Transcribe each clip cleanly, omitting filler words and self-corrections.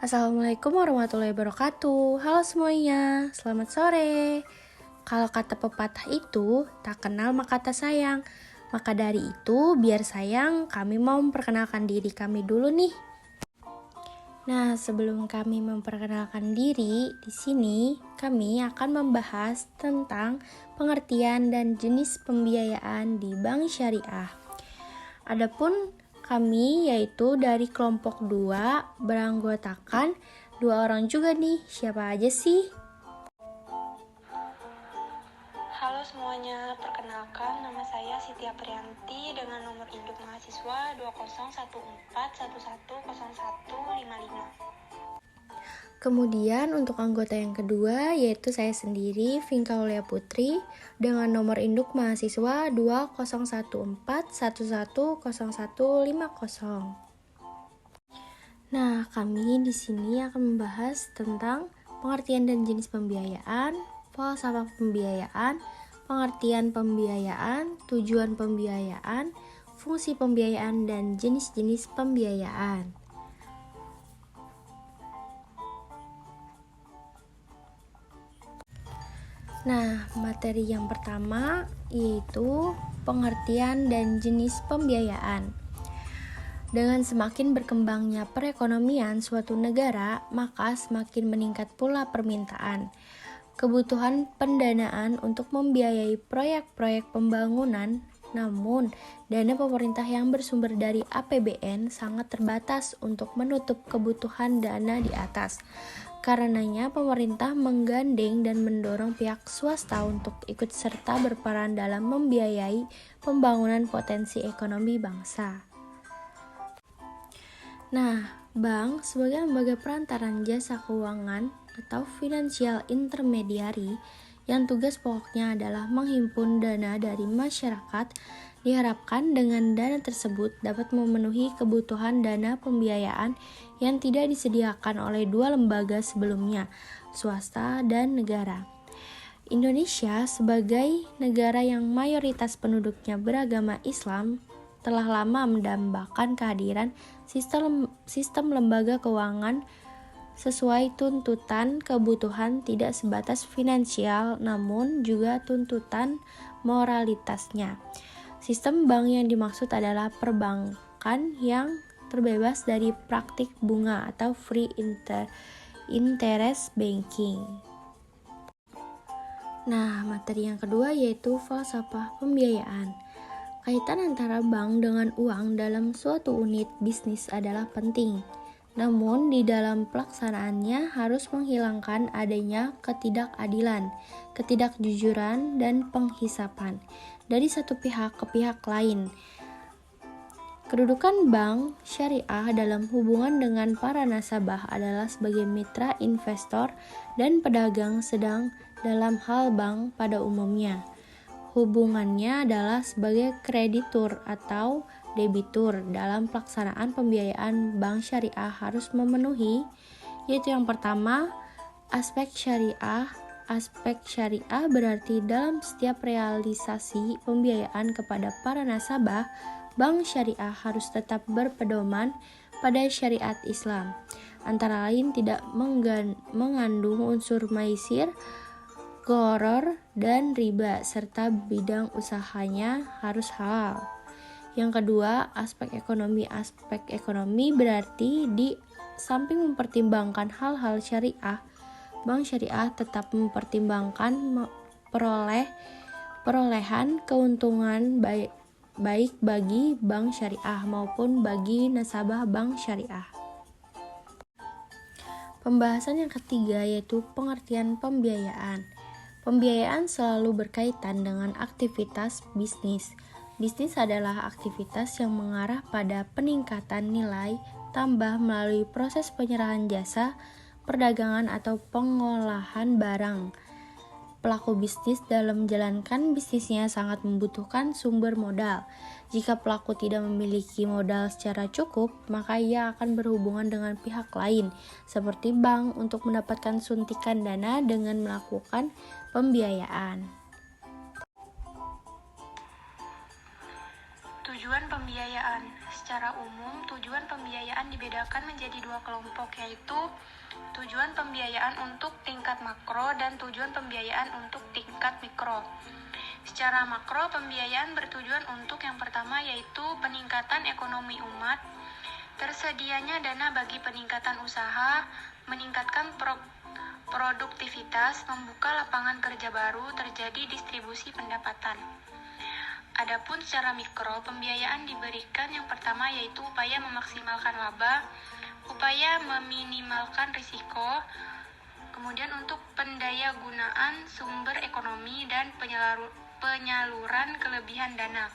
Assalamualaikum warahmatullahi wabarakatuh. Halo semuanya, selamat sore. Kalau kata pepatah itu, tak kenal maka tak sayang. Maka dari itu, biar sayang, kami mau memperkenalkan diri kami dulu nih. Nah, sebelum kami memperkenalkan diri, di sini kami akan membahas tentang pengertian dan jenis pembiayaan di bank syariah. Adapun kami yaitu dari kelompok 2 beranggotakan 2 orang juga nih. Siapa aja sih? Halo semuanya, perkenalkan nama saya Siti Aprianti dengan nomor induk mahasiswa 201411010155. Kemudian untuk anggota yang kedua yaitu saya sendiri, Vinka Aulia Putri, dengan nomor induk mahasiswa 201411010150. Nah, kami di sini akan membahas tentang pengertian dan jenis pembiayaan, falsafah pembiayaan, pengertian pembiayaan, tujuan pembiayaan, fungsi pembiayaan, dan jenis-jenis pembiayaan. Nah, materi yang pertama yaitu pengertian dan jenis pembiayaan. Dengan semakin berkembangnya perekonomian suatu negara, maka semakin meningkat pula permintaan. Kebutuhan pendanaan untuk membiayai proyek-proyek pembangunan, namun dana pemerintah yang bersumber dari APBN sangat terbatas untuk menutup kebutuhan dana di atas. Karenanya pemerintah menggandeng dan mendorong pihak swasta untuk ikut serta berperan dalam membiayai pembangunan potensi ekonomi bangsa. Nah, bank sebagai lembaga perantaran jasa keuangan atau financial intermediary yang tugas pokoknya adalah menghimpun dana dari masyarakat, diharapkan dengan dana tersebut dapat memenuhi kebutuhan dana pembiayaan yang tidak disediakan oleh dua lembaga sebelumnya, swasta dan negara. Indonesia sebagai negara yang mayoritas penduduknya beragama Islam telah lama mendambakan kehadiran sistem lembaga keuangan sesuai tuntutan kebutuhan tidak sebatas finansial namun juga tuntutan moralitasnya. Sistem bank yang dimaksud adalah perbankan yang terbebas dari praktik bunga atau free interest banking. Nah, materi yang kedua yaitu falsafah pembiayaan. Kaitan antara bank dengan uang dalam suatu unit bisnis adalah penting. Namun, di dalam pelaksanaannya harus menghilangkan adanya ketidakadilan, ketidakjujuran, dan penghisapan dari satu pihak ke pihak lain. Kedudukan bank syariah dalam hubungan dengan para nasabah adalah sebagai mitra investor dan pedagang, sedang dalam hal bank pada umumnya hubungannya adalah sebagai kreditur atau debitur. Dalam pelaksanaan pembiayaan, bank syariah harus memenuhi, yaitu yang pertama, aspek syariah. Aspek syariah berarti dalam setiap realisasi pembiayaan kepada para nasabah, bank syariah harus tetap berpedoman pada syariat Islam. Antara lain tidak mengandung unsur maisir, gharar, dan riba, serta bidang usahanya harus halal. Yang kedua, aspek ekonomi. Aspek ekonomi berarti di samping mempertimbangkan hal-hal syariah, bank syariah tetap mempertimbangkan perolehan keuntungan baik bagi bank syariah maupun bagi nasabah bank syariah. Pembahasan yang ketiga yaitu pengertian pembiayaan. Pembiayaan selalu berkaitan dengan aktivitas bisnis. Bisnis adalah aktivitas yang mengarah pada peningkatan nilai tambah melalui proses penyerahan jasa, perdagangan atau pengolahan barang. Pelaku bisnis dalam menjalankan bisnisnya sangat membutuhkan sumber modal. Jika pelaku tidak memiliki modal secara cukup, maka ia akan berhubungan dengan pihak lain, seperti bank, untuk mendapatkan suntikan dana dengan melakukan pembiayaan. Tujuan pembiayaan. secara umum, tujuan pembiayaan dibedakan menjadi dua kelompok, yaitu tujuan pembiayaan untuk tingkat makro dan tujuan pembiayaan untuk tingkat mikro. Secara makro, pembiayaan bertujuan untuk yang pertama yaitu peningkatan ekonomi umat, tersedianya dana bagi peningkatan usaha, meningkatkan produktivitas, membuka lapangan kerja baru, terjadi distribusi pendapatan. Adapun secara mikro, pembiayaan diberikan yang pertama yaitu upaya memaksimalkan laba, upaya meminimalkan risiko, kemudian untuk pendayagunaan sumber ekonomi dan penyaluran kelebihan dana.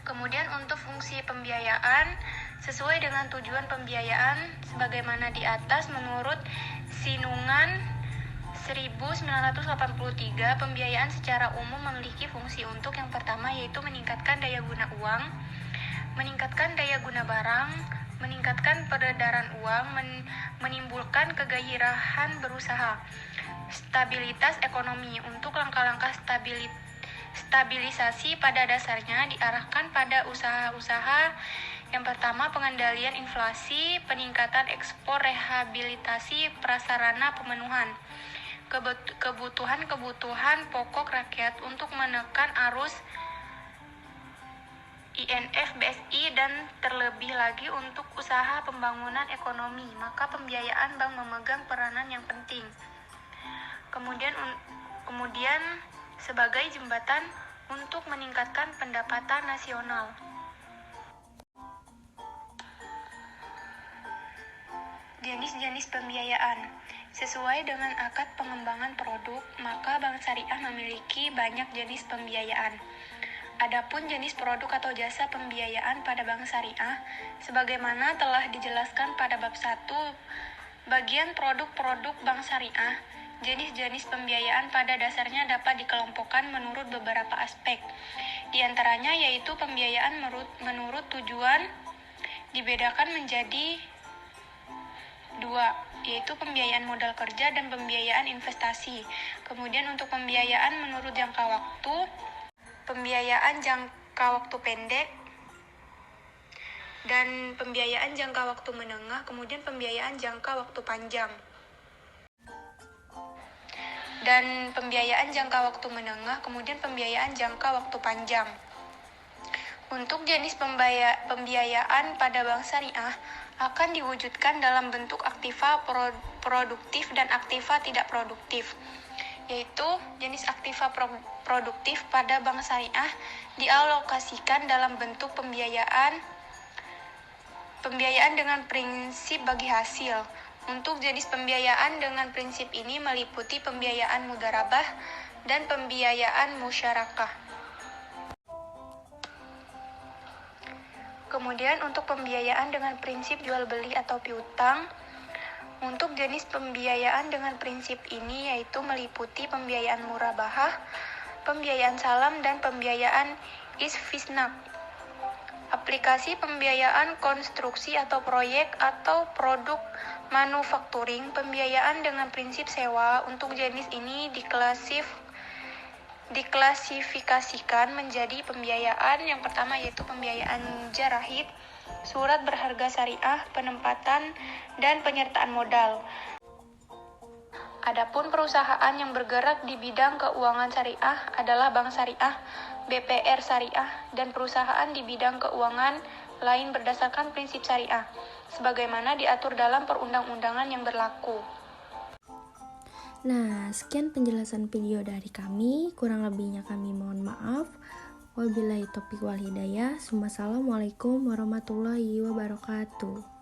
Kemudian untuk fungsi pembiayaan, sesuai dengan tujuan pembiayaan sebagaimana di atas menurut Sinungan 1983, pembiayaan secara umum memiliki fungsi untuk yang pertama yaitu meningkatkan daya guna uang, meningkatkan daya guna barang, meningkatkan peredaran uang, menimbulkan kegairahan berusaha, stabilitas ekonomi. Untuk langkah-langkah stabilisasi pada dasarnya diarahkan pada usaha-usaha yang pertama pengendalian inflasi, peningkatan ekspor, rehabilitasi prasarana pemenuhan kebutuhan pokok rakyat untuk menekan arus INF, BSI, dan terlebih lagi untuk usaha pembangunan ekonomi, maka pembiayaan bank memegang peranan yang penting. Kemudian sebagai jembatan untuk meningkatkan pendapatan nasional. Jenis-jenis pembiayaan. Sesuai dengan akad pengembangan produk, maka bank syariah memiliki banyak jenis pembiayaan. Adapun jenis produk atau jasa pembiayaan pada bank syariah, sebagaimana telah dijelaskan pada bab 1, bagian produk-produk bank syariah, jenis-jenis pembiayaan pada dasarnya dapat dikelompokkan menurut beberapa aspek. Di antaranya yaitu pembiayaan menurut tujuan dibedakan menjadi dua, yaitu pembiayaan modal kerja dan pembiayaan investasi. Kemudian untuk pembiayaan menurut jangka waktu, pembiayaan jangka waktu pendek, dan pembiayaan jangka waktu menengah, kemudian pembiayaan jangka waktu panjang. Dan pembiayaan jangka waktu menengah, kemudian pembiayaan jangka waktu panjang. Untuk jenis pembiayaan pada bank syariah akan diwujudkan dalam bentuk aktiva produktif dan aktiva tidak produktif, yaitu jenis aktiva produktif pada bank syariah dialokasikan dalam bentuk pembiayaan dengan prinsip bagi hasil. Untuk jenis pembiayaan dengan prinsip ini meliputi pembiayaan mudharabah dan pembiayaan musyarakah. Kemudian untuk pembiayaan dengan prinsip jual beli atau piutang, untuk jenis pembiayaan dengan prinsip ini yaitu meliputi pembiayaan murabahah, pembiayaan salam, dan pembiayaan istisna. Aplikasi pembiayaan konstruksi atau proyek atau produk manufakturing, pembiayaan dengan prinsip sewa. Untuk jenis ini diklasifikasikan menjadi pembiayaan yang pertama yaitu pembiayaan jarahid, surat berharga syariah, penempatan, dan penyertaan modal. Adapun perusahaan yang bergerak di bidang keuangan syariah adalah bank syariah, BPR syariah, dan perusahaan di bidang keuangan lain berdasarkan prinsip syariah, sebagaimana diatur dalam perundang-undangan yang berlaku. Nah, sekian penjelasan video dari kami. Kurang lebihnya kami mohon maaf. Wabillahi taufiq wal hidayah. Wassalamualaikum warahmatullahi wabarakatuh.